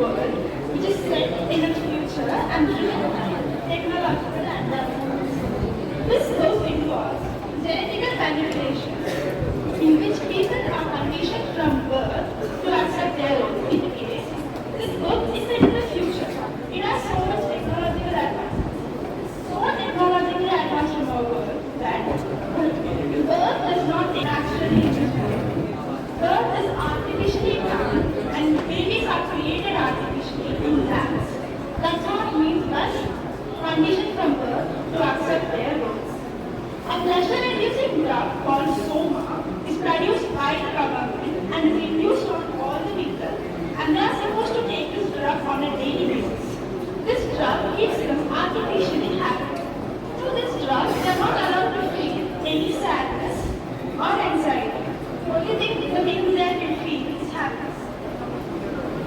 world which is set in the future and driven by technological advancements. This scope involves genetical manipulation, in which people are conditioned from birth to accept their role. In the case, this scope is set in the future. It has so much technological advancements. So technologically advanced from our world that birth is not naturally induced. Birth is artificially done and babies are created artificially in labs. That's what means that conditioned from birth to accept their roles. A pleasure-inducing drug called Soma is produced by the government and is used on all the people, and they are supposed to take this drug on a daily basis. This drug keeps them artificially happy. Through this drug, they are not allowed to feel any sadness or anxiety. The only thing they can feel is happiness.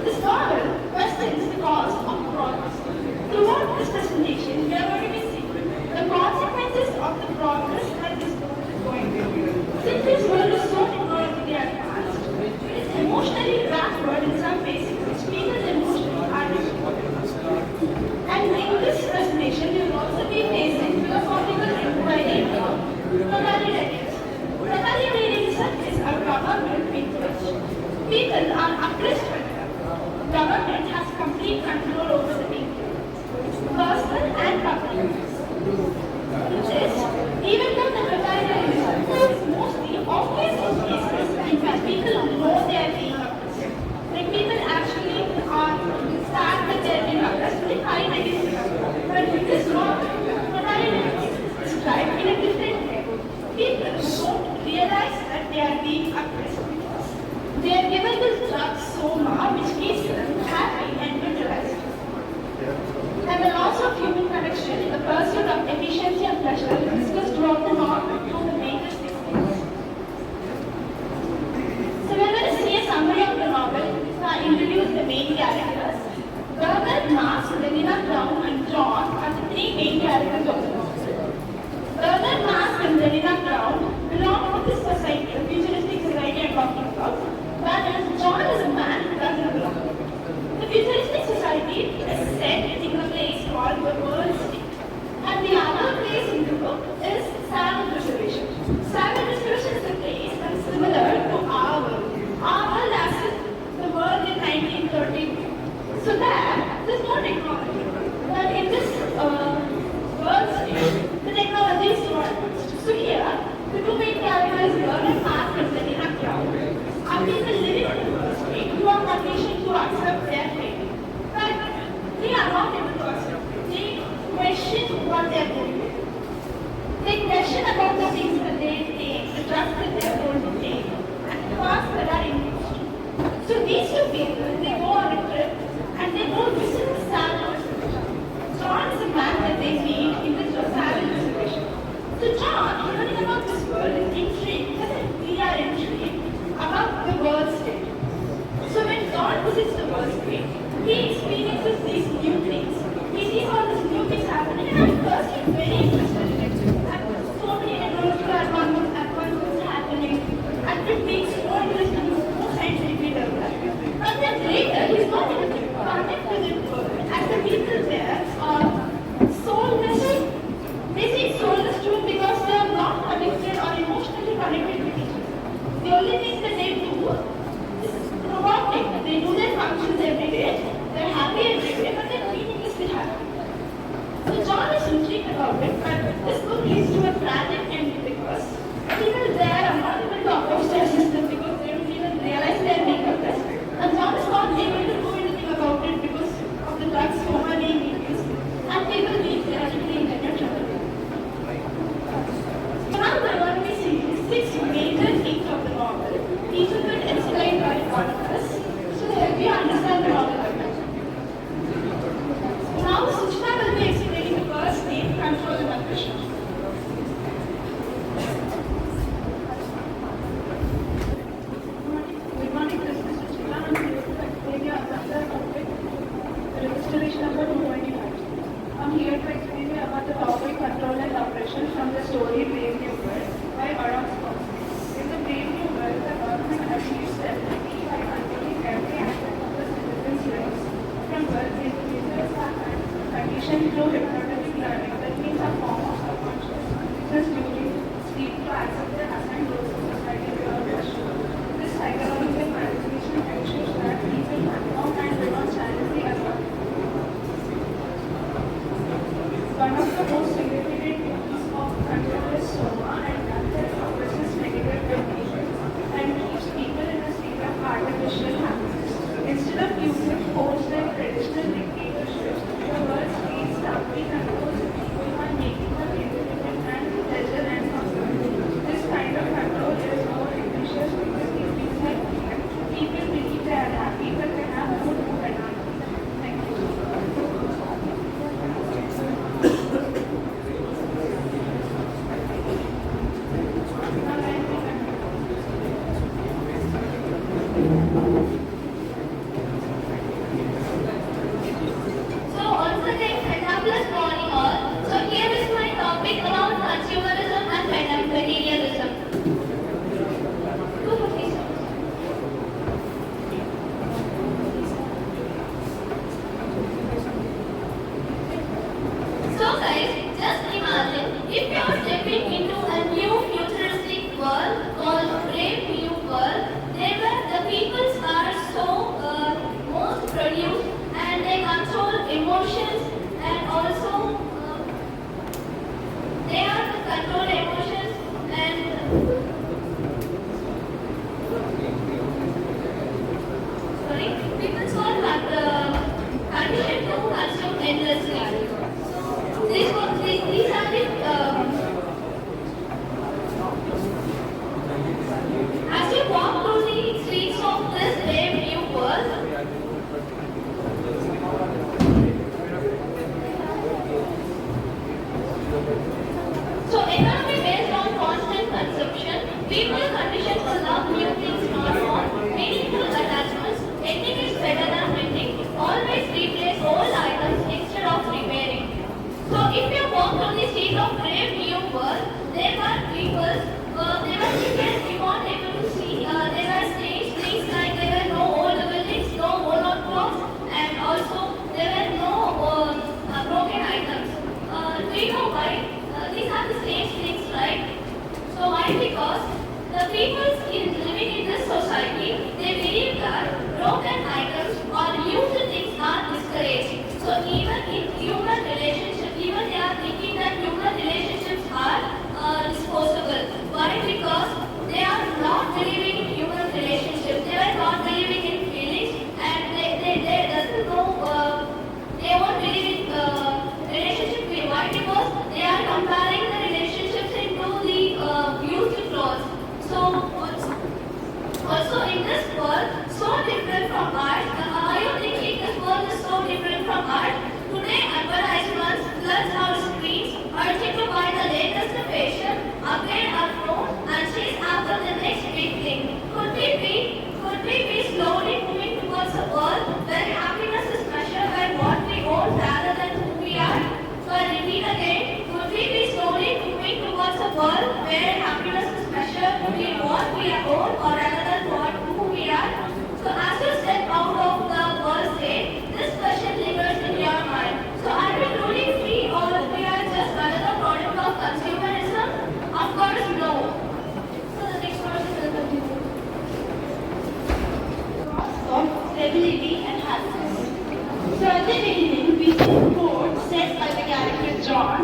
This novel questions the cause of progress. Throughout this presentation, we are going to be seeing the consequences of the progress that this world is going through. Since this world is so technologically advanced, it is emotionally backward in some basic which people's emotions are distorted. And in this presentation, we will also be facing philosophical inquiry about totalitarianism. Totalitarianism is a government in which people are oppressed by the government. Government has complete control over the people, personal and public. In this, even though the totalitarianism is mostly always in cases in which people know they are being oppressed. Like people actually are sad that they are being oppressed, they fight against the government. But in this novel, totalitarianism is described in a different way. People don't realize that they are being oppressed because they are given this drug Soma which keeps them happy and utilized. And the loss of human connection in the pursuit of efficiency and pleasure is discussed throughout the novel through the major 6 themes. So we're going to see a summary of the novel. Introduce the main characters. Bernard, Max, Lenina, Brown and John are the 3 main characters of the novel. Bernard, Max and Lenina Brown belong to this society, a futuristic society I'm talking about, whereas John is a man who doesn't belong. The futuristic society is set in a place called the World State. And the other place in the book is Savage Reservation. Savage Reservation is a place that is similar to our world. Our world as the world in 1932. So there's no technology. But in this world state, the technology is so advanced. So here, the 2 main characters, Bernard, Mark and Lenina Brown, are people living in the world state who are conditioned to accept their fate. But they are not able to accept it. They question what they are doing. They question about the things that they take, the drugs that they are told to take, and the paths that are induced. So these 2 people, they go on a trip and they go visit the Savage Reservation. John is a man that they meet in this Savage Reservation. So John, hearing about this world, is intrigued, just like we are intrigued about the world state. So when John visits the world state, he experiences these new things. He sees all these new things happening, and at first he's very interested in it. And so many technological advancements happening, and it makes so interesting, so scientifically developed. But then later, he's not able to connect with the world, and the people there are soulless. They say soulless too because they are not connected or emotionally connected with each other. The only thing that they do is robotic. They do their functions every day. They're happy every day, but they're meaninglessly happy. So John is intrigued about it, but this book leads to a tragic ending because people there are not able to approach their system because they don't even realize they're being oppressed. And John is not able to do anything about it because of the drugs Soma being used. And people leave their internet trouble. So now we're going to be seeing 6 major themes of the novel. Each of it explained by one of us, so to help you understand the novel better. Now Suchitha will be explaining the first theme, control and aggression. Good morning, this is Suchitha. I'm here to explain you another topic, the registration number 225. I'm here to explain you about the topic control and aggression from the story Brave New World by Arab Scott. In the Brave New World, the government achieves their ability by controlling every aspect of the citizens' lives. conditioned through hypnotic learning. That means a form of subconscious because during sleep to accept the assigned roles of society without question. This psychological manipulation ensures that people conform and do not challenge the authority. One of the most significant uses of control is soma, and that suppresses negative emotions and keeps people in a state of artificial happiness. Instead of using force like traditional dictatorships, the world states stably controls the people by making them independent and pleasure and comfort. This kind of control is more ambitious because it feels like freedom. People believe they are happy, but they have no true autonomy. Thank you. Stability and happiness. So at the beginning, we see a quote said by the character John.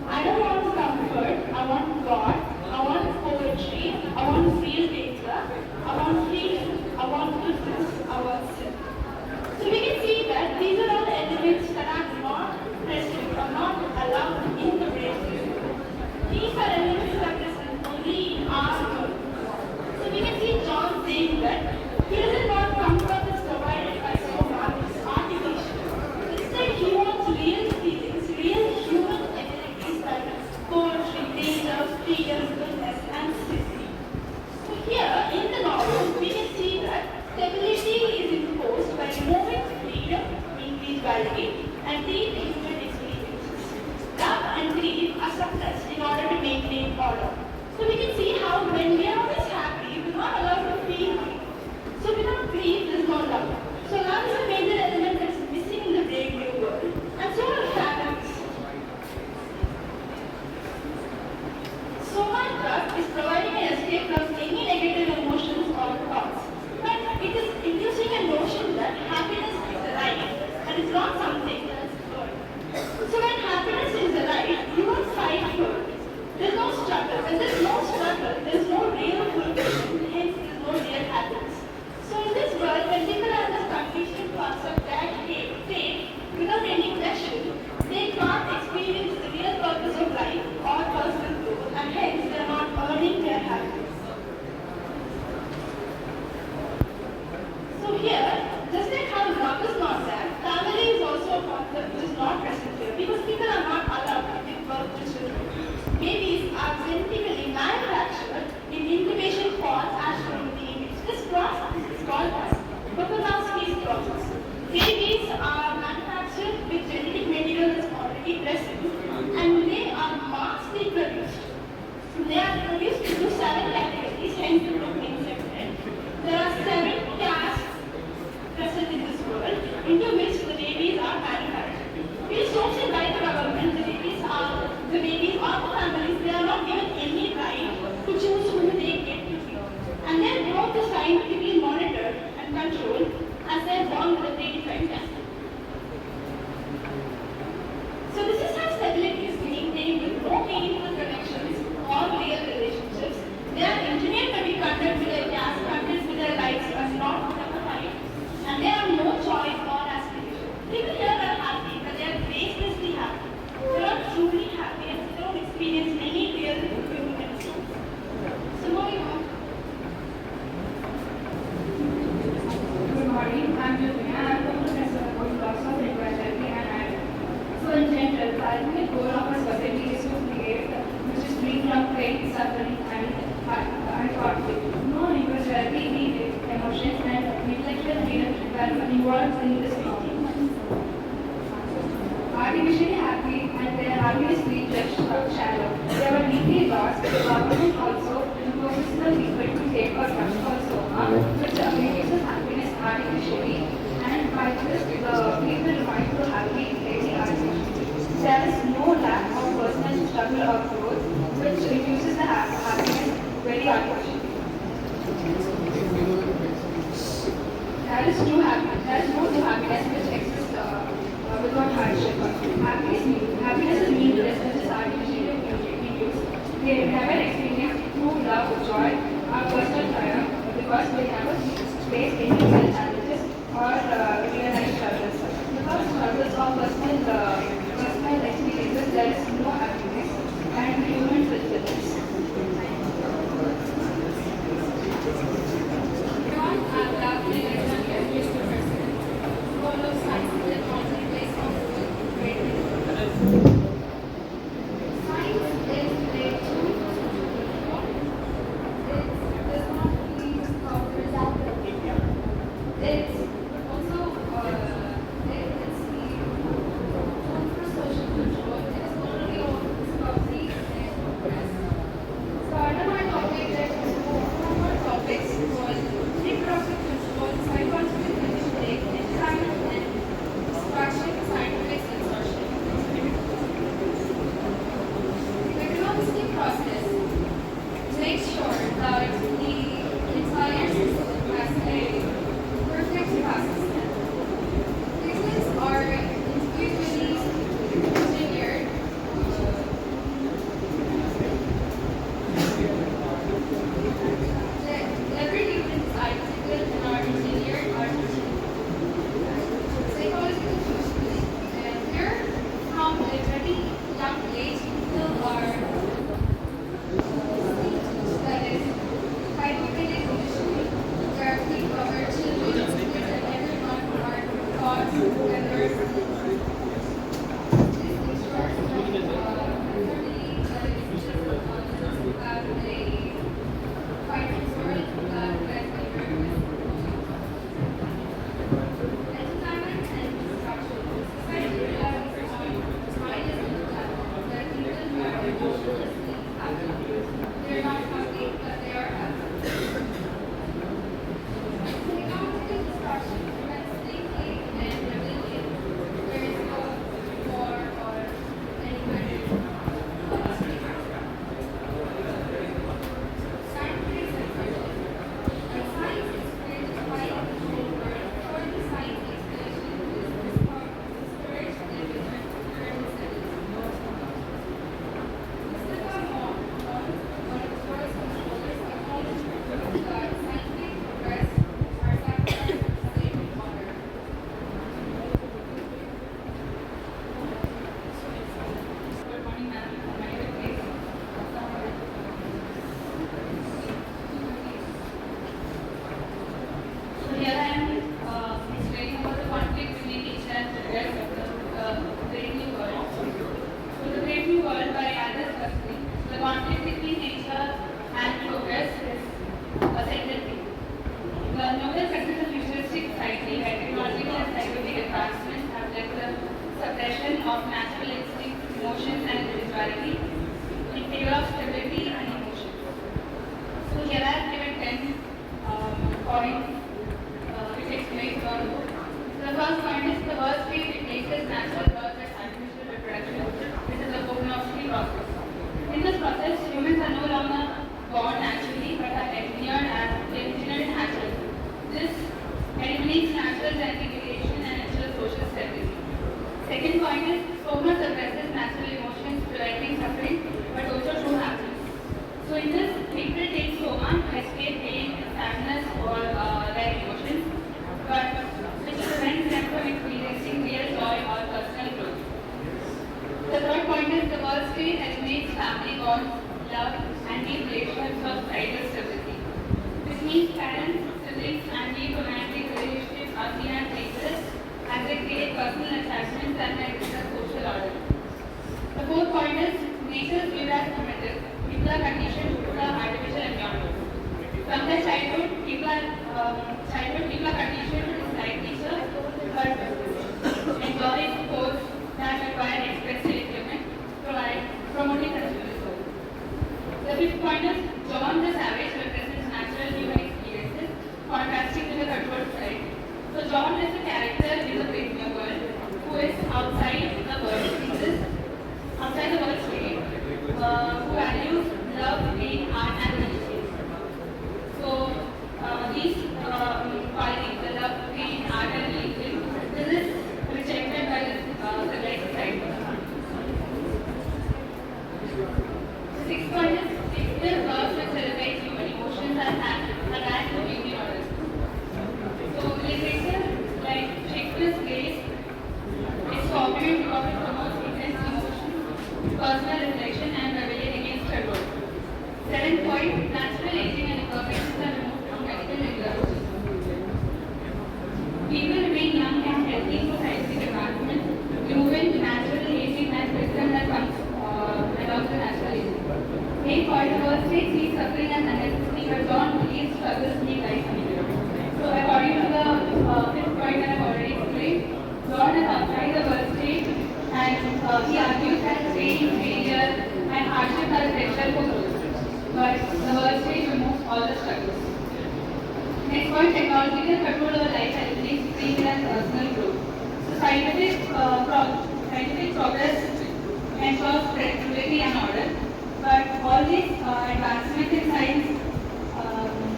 I don't want comfort, I want God, I want poetry, I want real data, I want freedom, I want goodness, I want sin. So we can see that these are all elements that are not present or not allowed in the brain. These are elements that are present only in our world. So we can see John saying that he doesn't want comfort that's provided by someone, it's artificial. Instead, he wants real feelings, real human abilities like poetry, data, freedom, goodness, and safety. So here, in the novel, we can see that stability is imposed by removing freedom, individuality, and deep human experiences. Love and grief are suppressed in order to maintain order. So we can see how when we are always happy, we're not allowed to feel happy. So without grief, there's no love. So love is a major element that's missing in the brave new world. And so are families. seven categories, hence the group name SEPTET. There are seven castes present in this world, into which the babies are manufactured. It is totally by the government. The babies or the families, they are not given any right to choose who they get to be. And their growth is scientifically monitored and controlled as they are born with a predefined caste. So this is how stability is maintained with no meaningful connections or real relationships. They are engineered to be content with their caste, content with their lives, but not with their life. And they have no choice or aspiration. People here are happy, but they are baselessly happy. They are not truly happy and they don't experience any real human experience. So moving on. Good morning, I'm Jyotina. I'm from the Professor about loss of equality and act. So in general, the ultimate goal of our society is to create which is free from pain, suffering and conflict. No individuality, need emotions and intellectual freedom are involved in this problem. Artificially happy and their happiness being just shallow. They are deeply lost. The government also imposes the people to take or trust also, which reduces happiness artificially, and by this the people remain so happy daily artificially. There is no lack of personal struggle or growth, which reduces the happiness very artificially. There is no true happiness which exists without hardship. Happiness is meaningless, which is artificially induced. They never experience true love, joy, or personal triumph because they never face any real challenges or realized struggles. Without struggles or personal experiences, there is no happiness and human fulfillment. state eliminates family bonds, love, and deep relationships of societal stability. This means parents, siblings, and deep romantic relationships are seen as dangerous as they create personal attachments and can disrupt social order. The fourth point is nature's view as primitive. People are conditioned to the artificial environment. From their childhood, people are conditioned to dislike nature, but enjoy sports that require expressive equipment, promoting consumerism. The fifth point is John the Savage represents natural human experiences, contrasting to the controlled side. So John is a character in the Brave New World who is outside the world, outside the world state, who values love, pain, art, and religion. So these qualities, the love, pain, art, and religion, this is rejected by the civilized society. The sixth point is Shakespeare works which celebrates human emotions and attached to beauty orders. So literature, like Shakespeare's plays, is popular because it promotes intense emotion, personal reflection, and rebellion against her role. Seventh point, natural aging and imperfections are removed from medical regulars. People remain young and healthy through scientific advancement, proven natural aging and wisdom that comes along with natural aging. Eighth point, the world state sees suffering as unnecessary, but John believes struggles need life meaning. So according to the fifth point that I've already explained, John is outside the world state and he argues that pain, failure, and hardship are essential for growth. But the world stage removes all the struggles. Next point, technological control over life eliminates free will and personal growth. So scientific progress ensures predictability and order, but all these advancements in science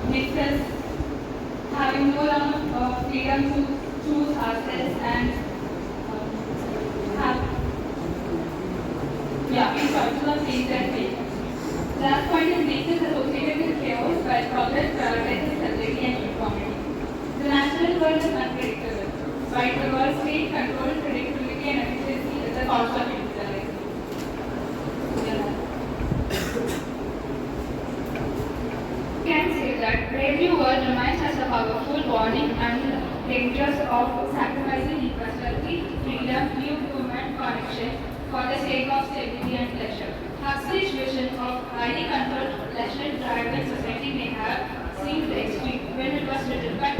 makes us having no longer freedom to choose ourselves and have choices of things and failures. Last point is nature is associated with chaos, while progress prioritizes stability and uniformity. The natural world is unpredictable, while the world state controls predictability and efficiency at the cost of individualism. We can say that Brave New World reminds us a powerful warning and dangers of sacrificing equality, freedom, new human connection for the sake of stability and pleasure. Huxley's vision of highly controlled pleasure-driven society may have seemed extreme when it was written, but